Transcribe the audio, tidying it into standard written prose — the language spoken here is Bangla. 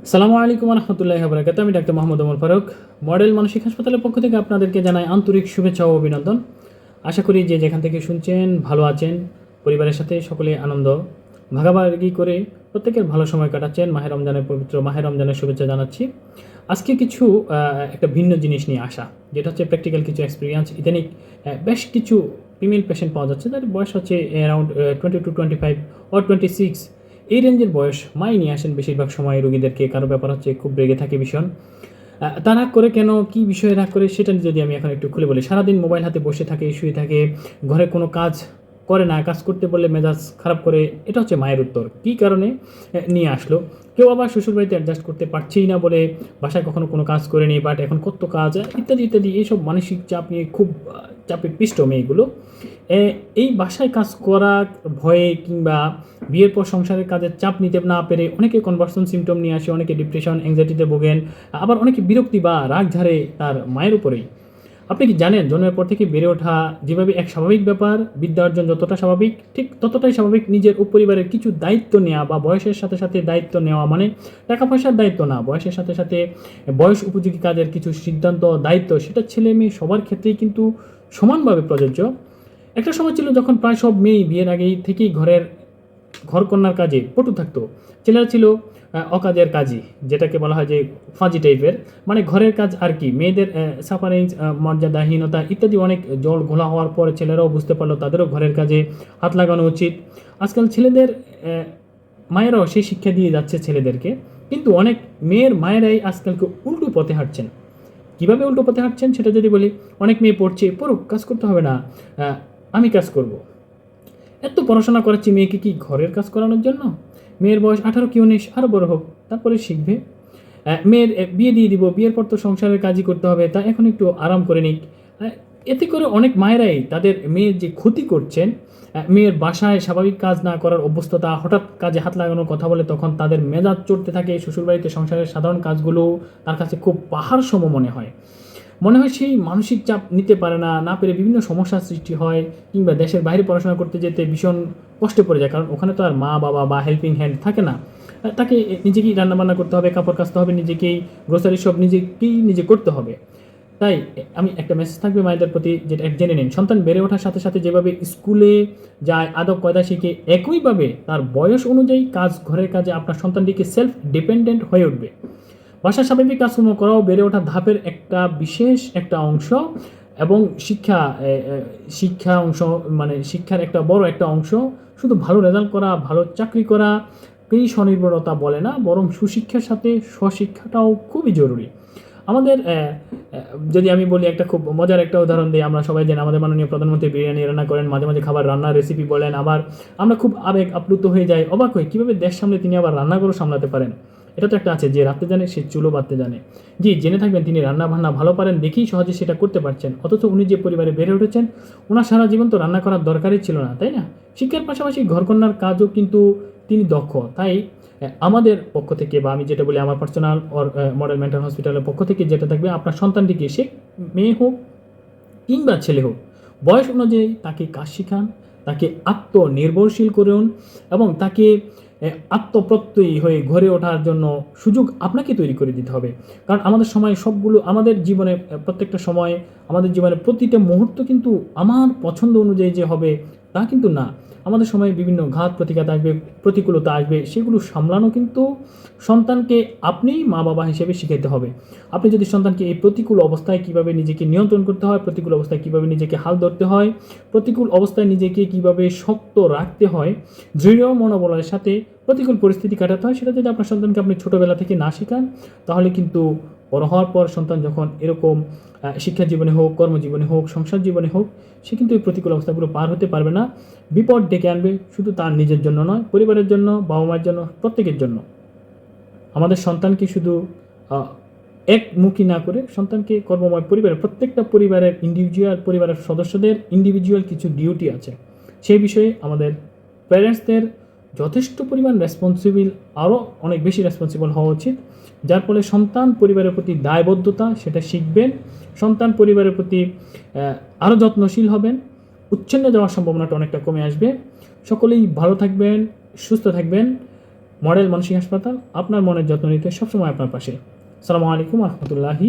সালামু আলাইকুম রহমতুল্লাহি ওয়া বারাকাতুহু। আমি ডাক্তার মোহাম্মদ ওমর ফারুক, মডেল মানসিক হাসপাতালের পক্ষ থেকে আপনাদেরকে জানাই আন্তরিক শুভেচ্ছা ও অভিনন্দন। আশা করি যে যেখান থেকে শুনছেন ভালো আছেন, পরিবারের সাথে সকলে আনন্দ ভাগাভাগি করে প্রত্যেকের ভালো সময় কাটাচ্ছেন। মাহে রমজানের পবিত্র মাহে রমজানের শুভেচ্ছা জানাচ্ছি। আজকে কিছু একটা ভিন্ন জিনিস নিয়ে আসা, যেটা হচ্ছে প্র্যাকটিক্যাল কিছু এক্সপিরিয়েন্স। ইদানিং বেশ কিছু ফিমেল পেশেন্ট পাওয়া যাচ্ছে, তাদের বয়স হচ্ছে অ্যারাউন্ড 22-25 অর 26, এই রেঞ্জের বয়স। মাই নিয়ে আসেন বেশিরভাগ সময় রোগীদেরকে। কারো ব্যাপার হচ্ছে খুব রেগে থাকে ভীষণ। তা রাগ করে কেন, কী বিষয়ে রাগ করে, সেটা যদি আমি এখন একটু খুলে বলি। সারাদিন মোবাইল হাতে বসে থাকে, শুয়ে থাকে, ঘরে কোনো কাজ করে না, কাজ করতে বললে মেজাজ খারাপ করে। এটা হচ্ছে মায়ের উত্তর। কী কারণে নিয়ে আসলো। কেউ আবার শ্বশুরবাড়িতে অ্যাডজাস্ট করতে পারছেই না বলে বাসায় কখনো কোনো কাজ করেনি, বাট এখন কত কাজ ইত্যাদি ইত্যাদি, এইসব মানসিক চাপ নিয়ে খুব চাপে পিষ্ট মেয়েগুলো। এই বাসায় কাজ করা ভয়ে কিংবা বিয়ের পর সংসারের কাজের চাপ নিতে না পেরে অনেকে কনভার্সন সিমটম নিয়ে আসে, অনেকে ডিপ্রেশন অ্যাংজাইটিতে ভোগেন, আবার অনেকে বিরক্তি বা রাগ ঝাড়ে তার মায়ের উপরেই। আপনি কি জানেন, জন্মের পর থেকে বেড়ে ওঠা যেভাবে এক স্বাভাবিক ব্যাপার, বিদ্যা অর্জন যতটা স্বাভাবিক, ঠিক ততটাই স্বাভাবিক নিজের ও পরিবারের কিছু দায়িত্ব নেওয়া বা বয়সের সাথে সাথে দায়িত্ব নেওয়া। মানে টাকা পয়সার দায়িত্ব না, বয়সের সাথে সাথে বয়স উপযোগী কাজের কিছু সিদ্ধান্ত, দায়িত্ব, সেটা ছেলে মেয়ে সবার ক্ষেত্রেই কিন্তু সমানভাবে প্রযোজ্য। একটা সময় ছিল যখন প্রায় সব মেয়েই বিয়ের আগেই থেকেই ঘরকন্যার কাজে পটু থাকতো। ছেলেরা ছিল অকাজের কাজই, যেটাকে বলা হয় যে ফাজি টাইপের, মানে ঘরের কাজ আর কি। মেয়েদের সাফারেন্স, মর্যাদাহীনতা ইত্যাদি অনেক জল ঘোলা হওয়ার পর ছেলেরাও বুঝতে পারলো তাদেরও ঘরের কাজে হাত লাগানো উচিত। আজকাল ছেলেদের মায়েরাও সেই শিক্ষা দিয়ে যাচ্ছে ছেলেদেরকে, কিন্তু অনেক মেয়ের মায়েরাই আজকালকে উল্টো পথে হাঁটছেন। কীভাবে উল্টো পথে হাঁটছেন সেটা যদি বলি, অনেক মেয়ে পড়ছে, পড়ুক, কাজ করতে হবে না, আমি কাজ করব। এত পড়াশোনা করাচ্ছি মেয়েকে কি ঘরের কাজ করানোর জন্য? মেয়ের বয়স 18 কি 19, আরও বড় হোক, তারপরে শিখবে। মেয়ের বিয়ে দিয়ে দিব, বিয়ের পর তো সংসারের কাজই করতে হবে, তা এখন একটু আরাম করে নিক। এতে করে অনেক মায়েরাই তাদের মেয়ের যে ক্ষতি করছেন। মেয়ের বাসায় স্বাভাবিক কাজ না করার অভ্যস্ততা, হঠাৎ কাজে হাত লাগানোর কথা বলে তখন তাদের মেজাজ চড়তে থাকে। শ্বশুরবাড়িতে সংসারের সাধারণ কাজগুলো তার কাছে খুব পাহাড় সম মনে হয় সেই মানসিক চাপ নিতে পারে না, না পেরে বিভিন্ন সমস্যার সৃষ্টি হয়, কিংবা দেশের বাইরে পড়াশোনা করতে যেতে ভীষণ কষ্টে পড়ে যায়, কারণ ওখানে তো আর মা বাবা বা হেল্পিং হ্যান্ড থাকে না। তাকে নিজেকেই রান্নাবান্না করতে হবে, কাপড় কাচতে হবে নিজেকেই, গ্রোসারি সব নিজে করতে হবে। তাই আমি একটা মেসেজ থাকবে মায়েদের প্রতি, যেটা জেনে নিন। সন্তান বেড়ে ওঠার সাথে সাথে যেভাবে স্কুলে যায়, আদব কায়দা শিখে, একইভাবে তার বয়স অনুযায়ী ঘরের কাজে আপনার সন্তানটিকে সেলফ ডিপেন্ডেন্ট হয়ে উঠবে। বাসার স্বাভাবিক কাজকর্ম করাও বেড়ে ওঠা ধাপের একটা বিশেষ একটা অংশ, এবং শিক্ষা অংশ, মানে শিক্ষার একটা বড় একটা অংশ। শুধু ভালো রেজাল্ট করা, ভালো চাকরি করা এই স্বনির্ভরতা বলে না, বরং সুশিক্ষার সাথে স্বশিক্ষাটাও খুবই জরুরি। আমাদের যদি আমি বলি, একটা খুব মজার একটা উদাহরণ দিই। আমরা সবাই জানি আমাদের মাননীয় প্রধানমন্ত্রী বিরিয়ানি রান্না করেন, মাঝে মাঝে খাবার রান্নার রেসিপি বলেন, আবার আমরা খুব আবেগ আপ্লুত হয়ে যাই, অবাক হই কীভাবে দেশ সামলে তিনি আবার রান্নাঘরও সামলাতে পারেন। এটা তো একটা আছে, যে রাঁধতে জানে সে চুলো বাঁধতে জানে। জি, জেনে থাকবেন তিনি রান্না বান্না ভালো পারেন দেখেই সহজে সেটা করতে পারছেন, অথচ উনি যে পরিবারে বেড়ে উঠেছেন, ওনার সারা জীবন তো রান্না করার দরকারই ছিল না, তাই না? শিক্ষার পাশাপাশি ঘরকন্যার কাজও কিন্তু তিনি দক্ষ। তাই আমাদের পক্ষ থেকে, বা আমি যেটা বলি আমার পার্সোনাল অর মডেল মেন্টাল হসপিটালের পক্ষ থেকে যেটা থাকবে, আপনার সন্তানটিকে, সে মেয়ে হোক কিংবা ছেলে হোক, বয়স অনুযায়ী তাকে কাজ শিখান, তাকে আত্মনির্ভরশীল করুন, এবং তাকে আত্মপ্রত্যয়ী হয়ে গড়ে ওঠার জন্য সুযোগ আপনাকে তৈরি করে দিতে হবে। কারণ আমাদের সময় সবগুলো, আমাদের জীবনে প্রত্যেকটা সময়, আমাদের জীবনে প্রতিটা মুহূর্ত কিন্তু আমার পছন্দ অনুযায়ী যে হবে তা কিন্তু না। আমাদের সময়ে বিভিন্ন ঘাত প্রতিঘাত আসবে, প্রতিকূলতা আসবে, সেগুলো সামলানো কিন্তু সন্তানকে আপনিই মা বাবা হিসেবে শিখাইতে হবে। আপনি যদি সন্তানকে এই প্রতিকূল অবস্থায় কীভাবে নিজেকে নিয়ন্ত্রণ করতে হয়, প্রতিকূল অবস্থায় কীভাবে নিজেকে হাল ধরতে হয়, প্রতিকূল অবস্থায় নিজেকে কীভাবে শক্ত রাখতে হয়, দৃঢ় মনোবলের সাথে প্রতিকূল পরিস্থিতি কাটাতে হয়, সেটা যদি আপনার সন্তানকে আপনি ছোটোবেলা থেকে না শেখান, তাহলে কিন্তু বড় হওয়ার পর সন্তান যখন এরকম শিক্ষা জীবনে হোক, কর্মজীবনে হোক, সংসার জীবনে হোক, সে কিন্তু এই প্রতিকূল অবস্থাগুলো পার হতে পারবে না। বিপদ ডেকে আনবে, শুধু তার নিজের জন্য নয়, পরিবারের জন্য, বাবা মায়ের জন্য, প্রত্যেকের জন্য। আমাদের সন্তানকে শুধু একমুখী না করে সন্তানকে কর্মময় পরিবারের প্রত্যেকটা পরিবারের পরিবারের সদস্যদের ইন্ডিভিজুয়াল কিছু ডিউটি আছে, সেই বিষয়ে আমাদের প্যারেন্টসদের যথেষ্ট পরিমাণ রেসপন্সিবল, আরও অনেক বেশি রেসপন্সিবল হওয়া উচিত, যার ফলে সন্তান পরিবারের প্রতি দায়বদ্ধতা সেটা শিখবেন, সন্তান পরিবারের প্রতি আরও যত্নশীল হবেন, উচ্ছন্নে যাওয়ার সম্ভাবনাটা অনেকটা কমে আসবে। সকলেই ভালো থাকবেন, সুস্থ থাকবেন। মডেল মানসিক হাসপাতাল আপনার মনের যত্ন নিতে সবসময় আপনার পাশে। আসসালামু আলাইকুম রহমতুল্লাহি।